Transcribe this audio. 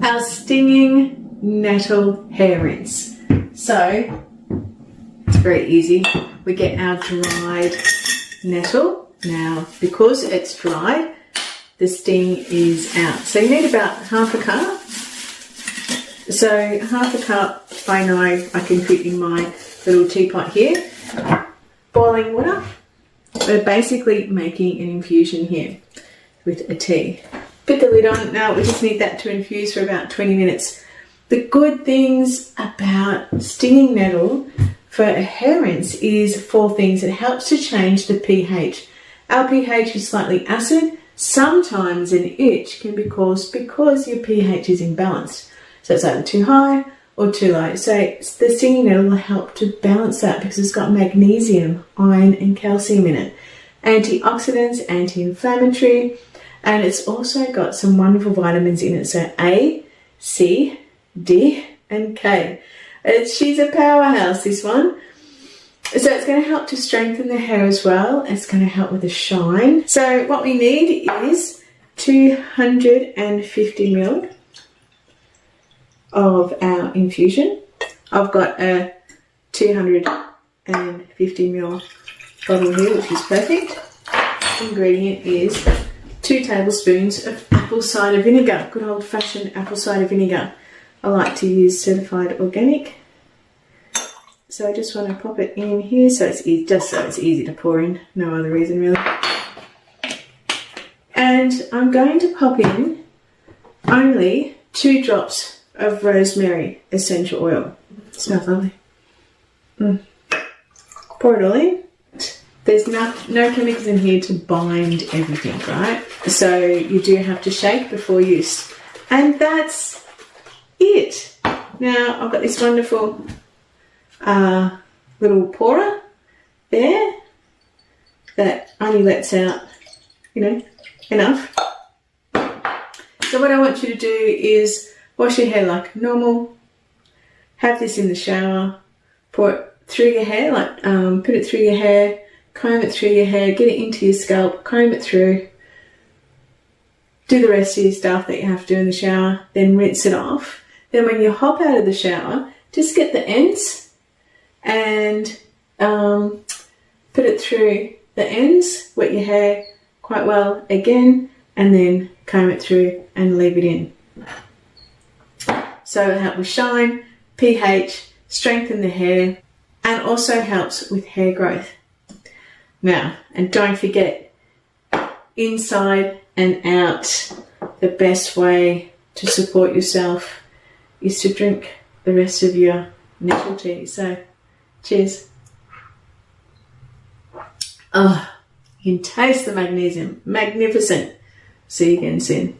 our stinging nettle hair rinse. So it's very easy. We get our dried nettle. Now, because it's dried, the sting is out. So you need about half a cup. So half a cup, I know I can put in my little teapot here. Boiling water. We're basically making an infusion here with a tea. Put the lid on. Now we just need that to infuse for about 20 minutes. The good things about stinging nettle for a hair rinse is 4 things. It helps to change the pH. Our pH is slightly acid. Sometimes an itch can be caused because your pH is imbalanced. So it's either too high or too low. So the stinging nettle will help to balance that because it's got magnesium, iron and calcium in it. Antioxidants, anti-inflammatory, and it's also got some wonderful vitamins in it. So A, C, D and K. She's a powerhouse, this one. So it's going to help to strengthen the hair as well. It's going to help with the shine. So what we need is 250 ml of our infusion. I've got a 250 ml bottle here, which is perfect. Ingredient is 2 tablespoons of apple cider vinegar, good old fashioned apple cider vinegar. I like to use certified organic. So I just want to pop it in here so it's easy, just so it's easy to pour in, no other reason really. And I'm going to pop in only 2 drops of rosemary essential oil. It smells lovely. Pour it all in. There's no chemicals in here to bind everything, right? So you do have to shake before use. And that's it. Now I've got this wonderful little pourer there that only lets out, enough. So what I want you to do is wash your hair like normal. Have this in the shower. Pour it through your hair, put it through your hair. Comb it through your hair, get it into your scalp, comb it through, do the rest of your stuff that you have to do in the shower, then rinse it off. Then when you hop out of the shower, just get the ends and put it through the ends, wet your hair quite well again, and then comb it through and leave it in. So it helps with shine, pH, strengthen the hair, and also helps with hair growth. Now, and don't forget, inside and out, the best way to support yourself is to drink the rest of your nettle tea. So, cheers. Oh, you can taste the magnesium. Magnificent. See you again soon.